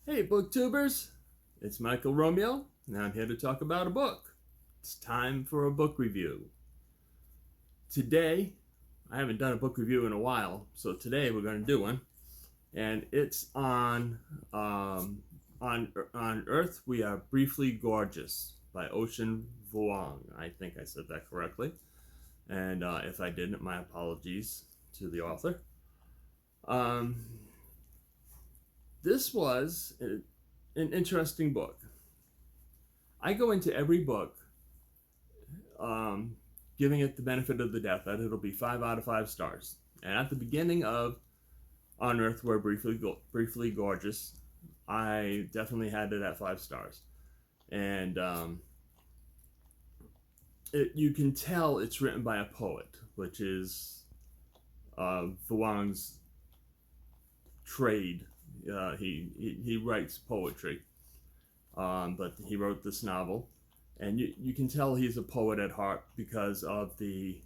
Hey, booktubers! It's Michael Romeo, and I'm here to talk about a book. It's time for a book review. Today, I haven't done a book review in a while, so today we're going to do one, and it's on Earth We Are Briefly Gorgeous by Ocean Vuong. I think I said that correctly, and if I didn't, my apologies to the author. This was an interesting book. I go into every book giving it the benefit of the doubt that it'll be 5 out of 5 stars. And at the beginning of On Earth We're Briefly Gorgeous, I definitely had it at 5 stars. And you can tell it's written by a poet, which is Vuong's trade. He writes poetry, but he wrote this novel, and you can tell he's a poet at heart because of the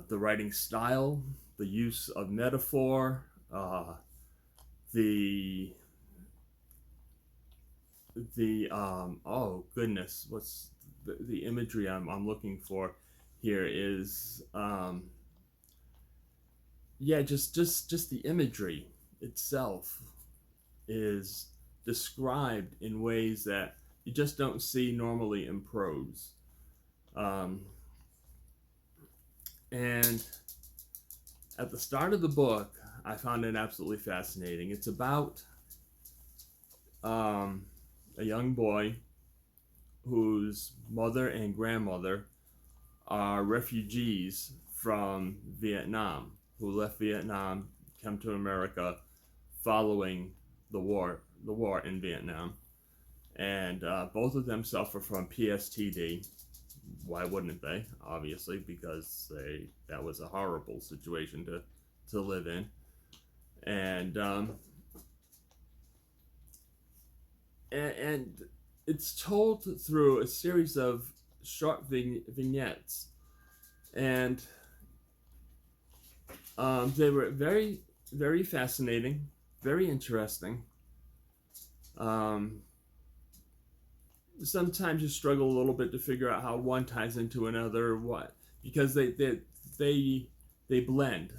writing style, the use of metaphor, the oh goodness, what's the imagery I'm looking for here is just the imagery itself is described in ways that you just don't see normally in prose. And at the start of the book, I found it absolutely fascinating. It's about a young boy whose mother and grandmother are refugees from Vietnam, who left Vietnam, came to America following the war in Vietnam, and both of them suffer from PSTD. Why wouldn't they? Obviously, because that was a horrible situation to live in, and it's told through a series of short vignettes, and they were very, very fascinating, very interesting. Sometimes you struggle a little bit to figure out how one ties into another, because they blend.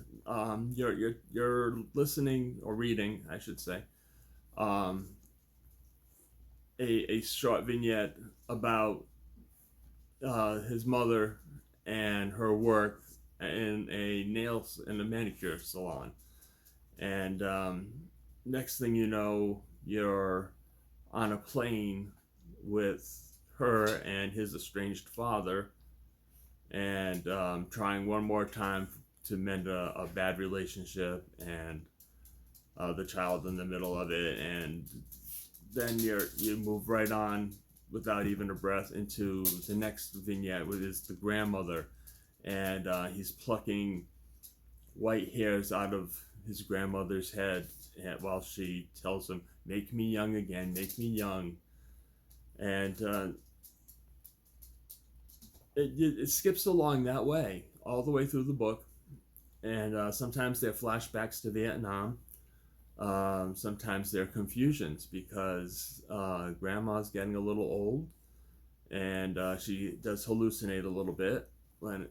You're listening or reading, I should say, a short vignette about his mother and her work in a manicure salon, and next thing you know, you're on a plane with her and his estranged father, and trying one more time to mend a bad relationship, and the child in the middle of it, and then you move right on without even a breath into the next vignette, which is the grandmother, and he's plucking white hairs out of his grandmother's head while she tells him, "Make me young again, make me young." And it skips along that way all the way through the book, and sometimes there are flashbacks to Vietnam. Sometimes there are confusions because grandma's getting a little old, and she does hallucinate a little bit when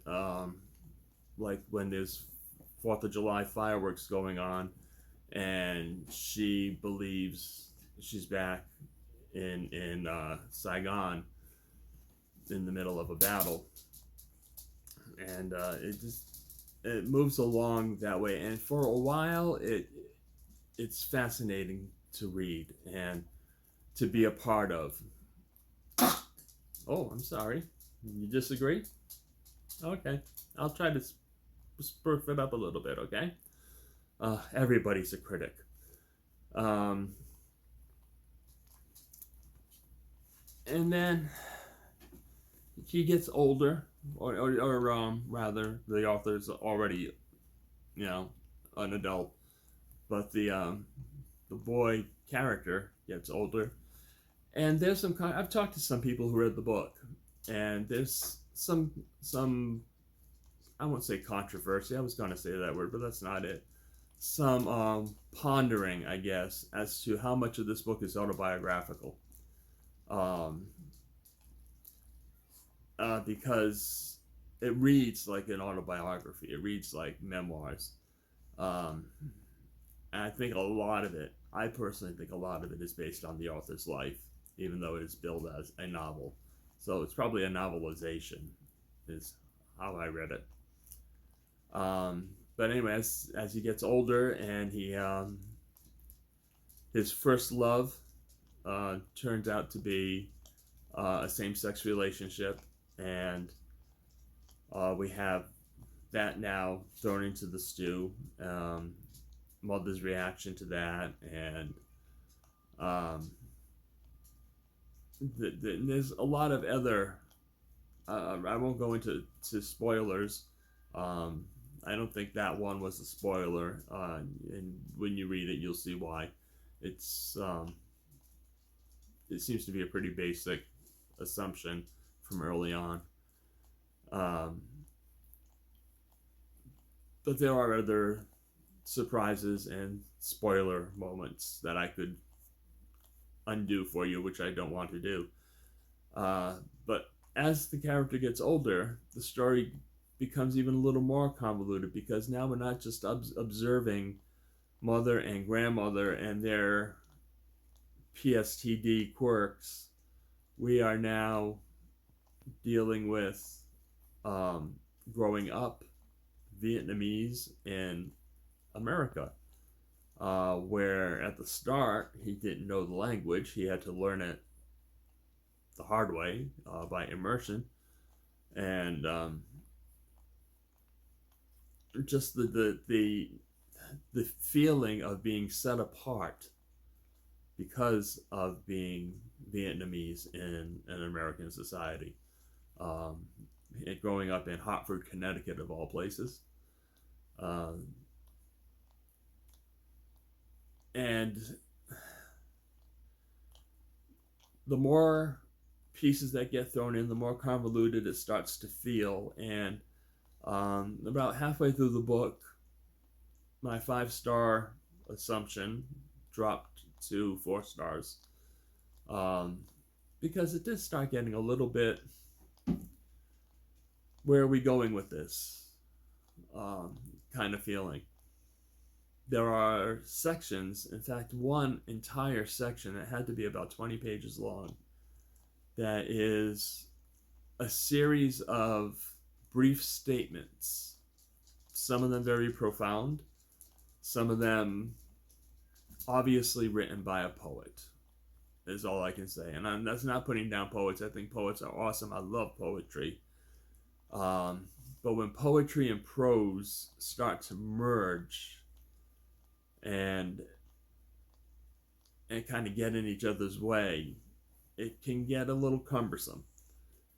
like when there's 4th of July fireworks going on, and she believes she's back in Saigon in the middle of a battle, and it moves along that way, and for a while it's fascinating to read and to be a part of. Oh, I'm sorry. You disagree? Okay, I'll try to spruce it up a little bit, okay? Everybody's a critic. And then he gets older, or rather, the author's already, an adult, but the boy character gets older, and there's I've talked to some people who read the book, and there's some I won't say controversy. I was going to say that word, but that's not it. Some pondering, I guess, as to how much of this book is autobiographical. Um, because it reads like an autobiography. It reads like memoirs. Um, and I think a lot of it, I personally think a lot of it is based on the author's life, even though it is billed as a novel. So it's probably a novelization, is how I read it. But anyway, as he gets older and his first love turns out to be a same-sex relationship, and we have that now thrown into the stew. Mother's reaction to that, and um, there's a lot of other. I won't go into spoilers. Um, I don't think that one was a spoiler, and when you read it, you'll see why. It's it seems to be a pretty basic assumption from early on. Um, but there are other surprises and spoiler moments that I could undo for you, which I don't want to do. But as the character gets older, the story becomes even a little more convoluted because now we're not just observing mother and grandmother and their PSTD quirks. We are now dealing with um, growing up Vietnamese in America, where at the start he didn't know the language. He had to learn it the hard way by immersion, and just the feeling of being set apart because of being Vietnamese in an American society. Um, growing up in Hartford, Connecticut, of all places. Uh, and the more pieces that get thrown in, the more convoluted it starts to feel. And about halfway through the book, my 5-star assumption dropped to 4 stars, um, because it did start getting a little bit, where are we going with this kind of feeling. There are sections, in fact, one entire section that had to be about 20 pages long, that is a series of brief statements, some of them very profound, some of them obviously written by a poet, is all I can say. And that's not putting down poets. I think poets are awesome. I love poetry. But when poetry and prose start to merge and kind of get in each other's way, it can get a little cumbersome.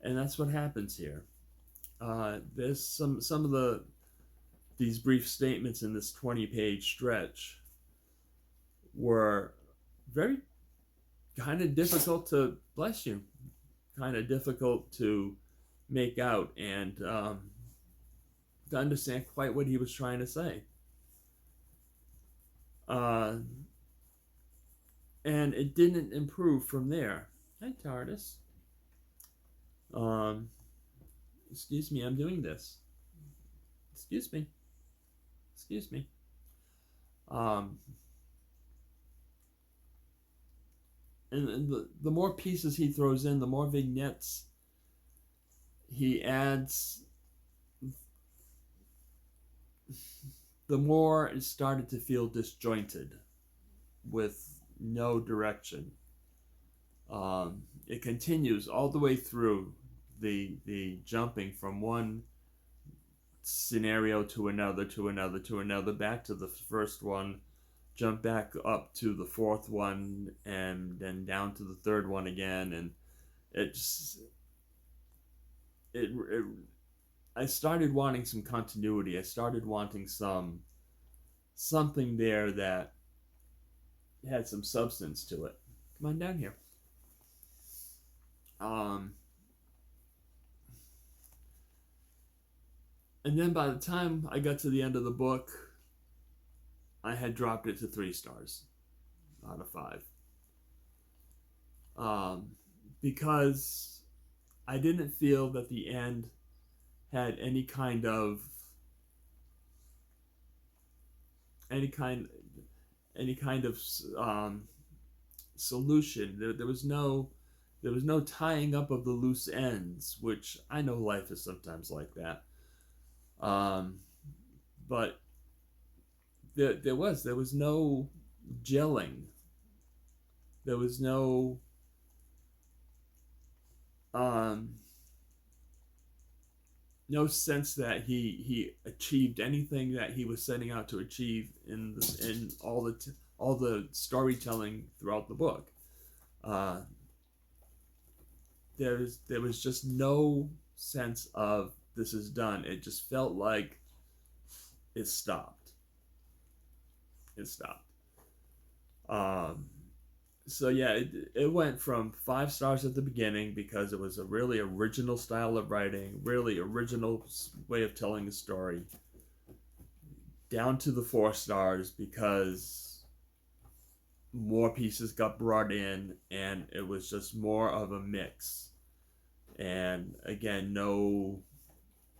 And that's what happens here. There's some of these brief statements in this 20-page stretch were very kind of difficult to, bless you, kind of difficult to make out and to understand quite what he was trying to say. And it didn't improve from there. Hi, TARDIS. Excuse me, I'm doing this. Excuse me. Excuse me. Um, and the more pieces he throws in, the more vignettes he adds, the more it started to feel disjointed with no direction. It continues all the way through the jumping from one scenario to another, back to the first one, jump back up to the fourth one, and then down to the third one again, and it I started wanting some continuity. I started wanting something there that had some substance to it. Come on down here. And then by the time I got to the end of the book, I had dropped it to 3 stars out of 5. Um, because I didn't feel that the end had any kind any kind of solution. There was no tying up of the loose ends, which I know life is sometimes like that. Um, but there was no gelling. There was um, no sense that he achieved anything that he was setting out to achieve in all the storytelling throughout the book. Uh, there was just no sense of this is done. It just felt like it stopped. It stopped. Um, so yeah, it went from 5 stars at the beginning because it was a really original style of writing, really original way of telling a story, down to the 4 stars because more pieces got brought in and it was just more of a mix. And again, no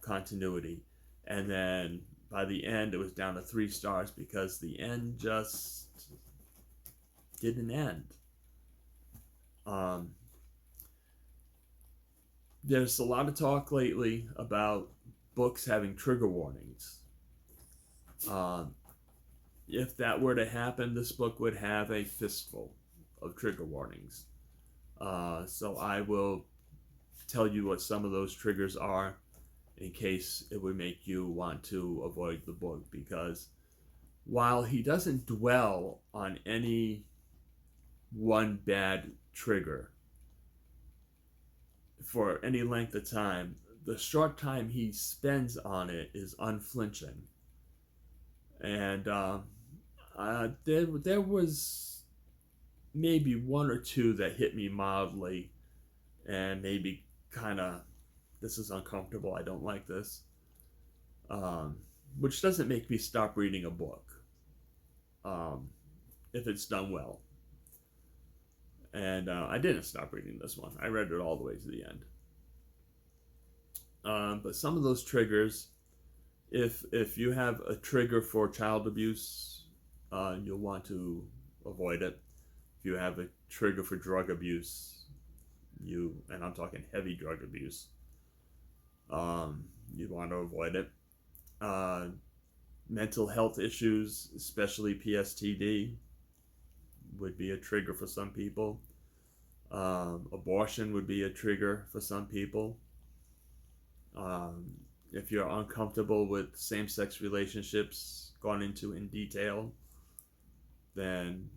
continuity. And then by the end, it was down to 3 stars because the end just didn't end. Um, there's a lot of talk lately about books having trigger warnings. Um, if that were to happen, this book would have a fistful of trigger warnings. So I will tell you what some of those triggers are in case it would make you want to avoid the book, because while he doesn't dwell on any one bad trigger for any length of time, the short time he spends on it is unflinching. And there was maybe one or two that hit me mildly and maybe kind of, this is uncomfortable, I don't like this. Um, which doesn't make me stop reading a book um, if it's done well. And I didn't stop reading this one. I read it all the way to the end. But some of those triggers, if you have a trigger for child abuse, you'll want to avoid it. If you have a trigger for drug abuse, and I'm talking heavy drug abuse, you'd want to avoid it. Uh, Mental health issues, especially PSTD, would be a trigger for some people. Abortion would be a trigger for some people. Um, if you're uncomfortable with same-sex relationships gone into in detail, then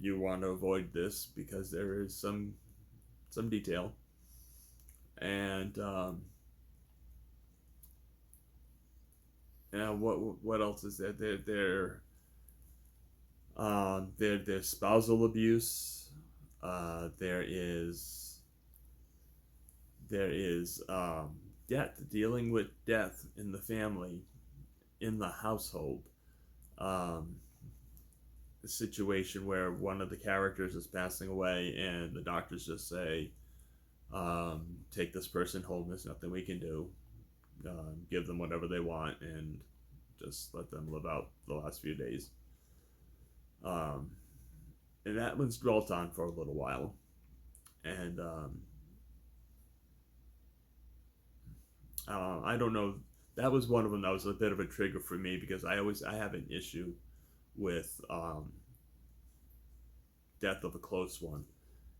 you want to avoid this because there is some detail. And what else is there? There's spousal abuse. There is death, dealing with death in the family, in the household. Um, a situation where one of the characters is passing away and the doctors just say, take this person home, there's nothing we can do. Give them whatever they want and just let them live out the last few days. Um, and that one's dwelt on for a little while. And I don't know. That was one of them that was a bit of a trigger for me because I have an issue with death of a close one,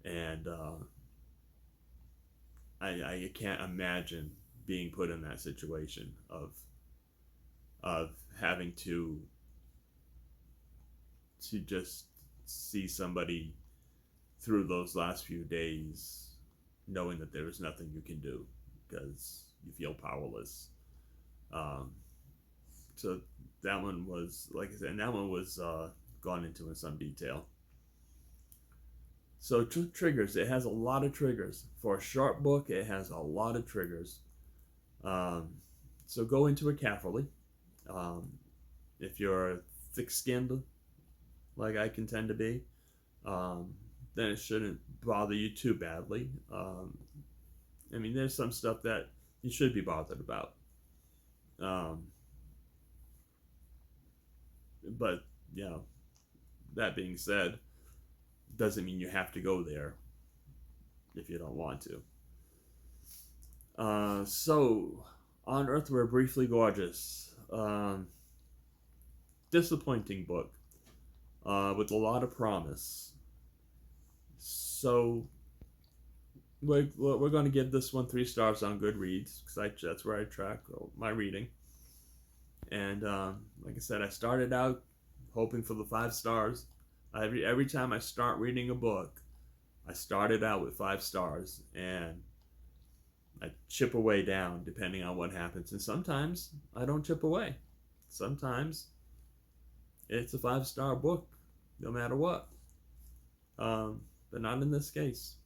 and I can't imagine being put in that situation of having to just see somebody through those last few days, knowing that there is nothing you can do because you feel powerless. Um, so that one was, like I said, and that one was gone into in some detail. So triggers, it has a lot of triggers for a short book. It has a lot of triggers. Um, So go into it carefully. Um, if you're thick-skinned, like I can tend to be, um, then it shouldn't bother you too badly. I mean, there's some stuff that you should be bothered about. Um, but, you know, that being said, doesn't mean you have to go there if you don't want to. So, On Earth We're Briefly Gorgeous. Disappointing book with a lot of promise. So, we're going to give this one 3 stars on Goodreads because that's where I track my reading. And like I said, I started out hoping for the 5 stars. Every time I start reading a book, I started out with 5 stars, and I chip away down depending on what happens. And sometimes I don't chip away. Sometimes it's a 5 star book, no matter what. But not in this case.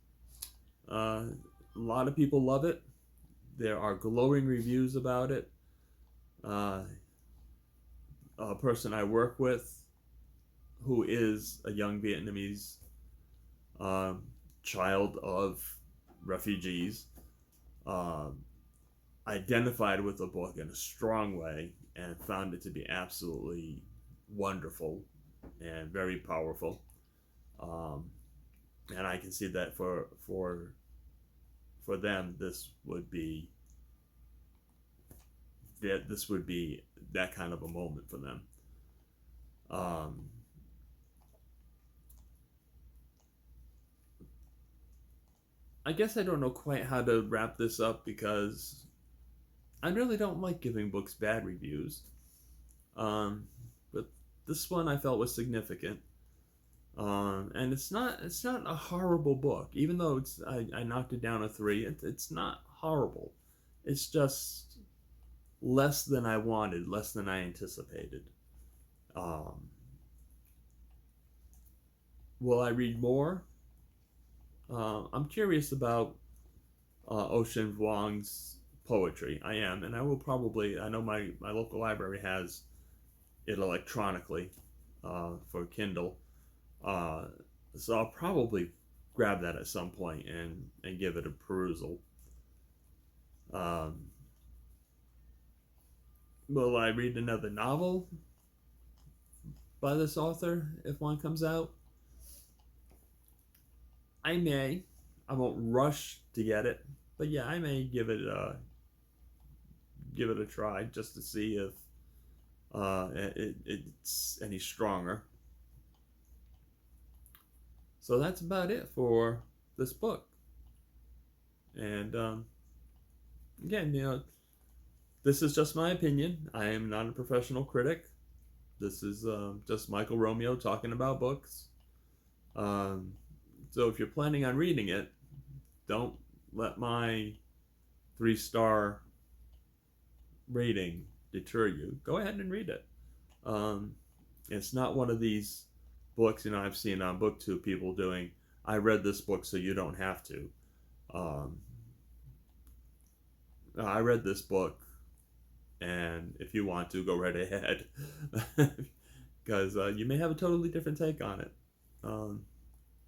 A lot of people love it. There are glowing reviews about it. A person I work with, who is a young Vietnamese child of refugees, identified with the book in a strong way and found it to be absolutely wonderful and very powerful. And I can see that for them, this would be that kind of a moment for them. I guess I don't know quite how to wrap this up because I really don't like giving books bad reviews. But this one I felt was significant. And it's not a horrible book, even though I knocked it down a 3. It's not horrible. It's just less than I wanted, less than I anticipated. Will I read more? I'm curious about Ocean Vuong's poetry. I am, and I will probably. I know my local library has it electronically for Kindle, so I'll probably grab that at some point and give it a perusal. Will I read another novel by this author if one comes out? I may. I won't rush to get it, but yeah, I may give it a try just to see if it's any stronger. So that's about it for this book. And again, this is just my opinion. I am not a professional critic. This is just Michael Romeo talking about books. So if you're planning on reading it, don't let my 3-star rating deter you. Go ahead and read it. It's not one of these books, I've seen on BookTube people doing, I read this book so you don't have to. I read this book, and if you want to, go right ahead. Because you may have a totally different take on it.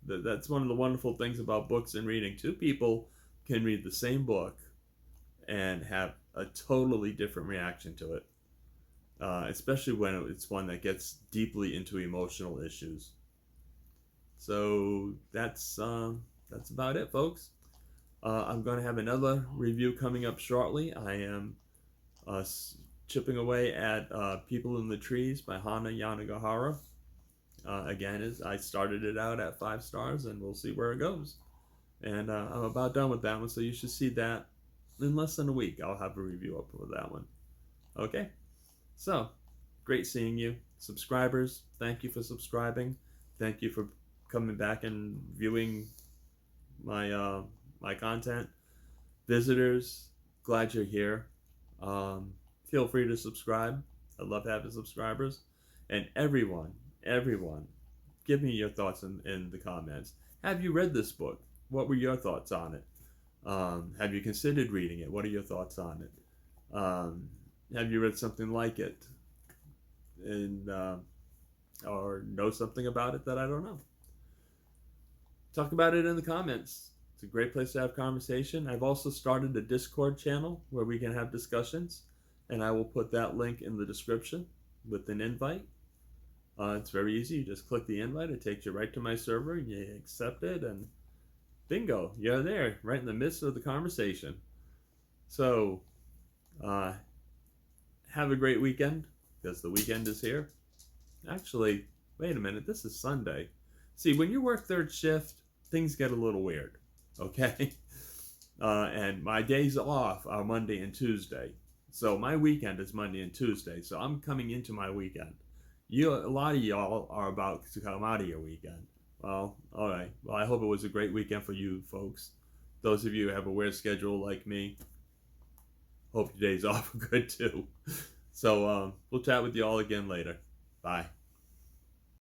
That's one of the wonderful things about books and reading. 2 people can read the same book and have a totally different reaction to it, especially when it's one that gets deeply into emotional issues. So that's about it, folks. I'm going to have another review coming up shortly. I am chipping away at People in the Trees by Hana Yanagihara. Again, I started it out at 5 stars, and we'll see where it goes. And I'm about done with that one, so you should see that in less than a week. I'll have a review up for that one. Okay? So, great seeing you. Subscribers, thank you for subscribing. Thank you for coming back and viewing my my content. Visitors, glad you're here. Feel free to subscribe. I love having subscribers. And everyone, give me your thoughts in the comments. Have you read this book? What were your thoughts on it? Have you considered reading it? What are your thoughts on it? have you read something like it, and or know something about it that I don't know? Talk about it in the comments. It's a great place to have conversation. I've also started a Discord channel where we can have discussions, and I will put that link in the description with an invite. It's very easy. You just click the invite. It takes you right to my server. You accept it, and bingo, you're there, right in the midst of the conversation. So, have a great weekend, because the weekend is here. Actually, wait a minute. This is Sunday. See, when you work third shift, things get a little weird. Okay? And my days off are Monday and Tuesday. So my weekend is Monday and Tuesday. So I'm coming into my weekend. A lot of y'all are about to come out of your weekend. Well, all right. Well, I hope it was a great weekend for you folks. Those of you who have a weird schedule like me, hope your days off are good too. So we'll chat with you all again later. Bye.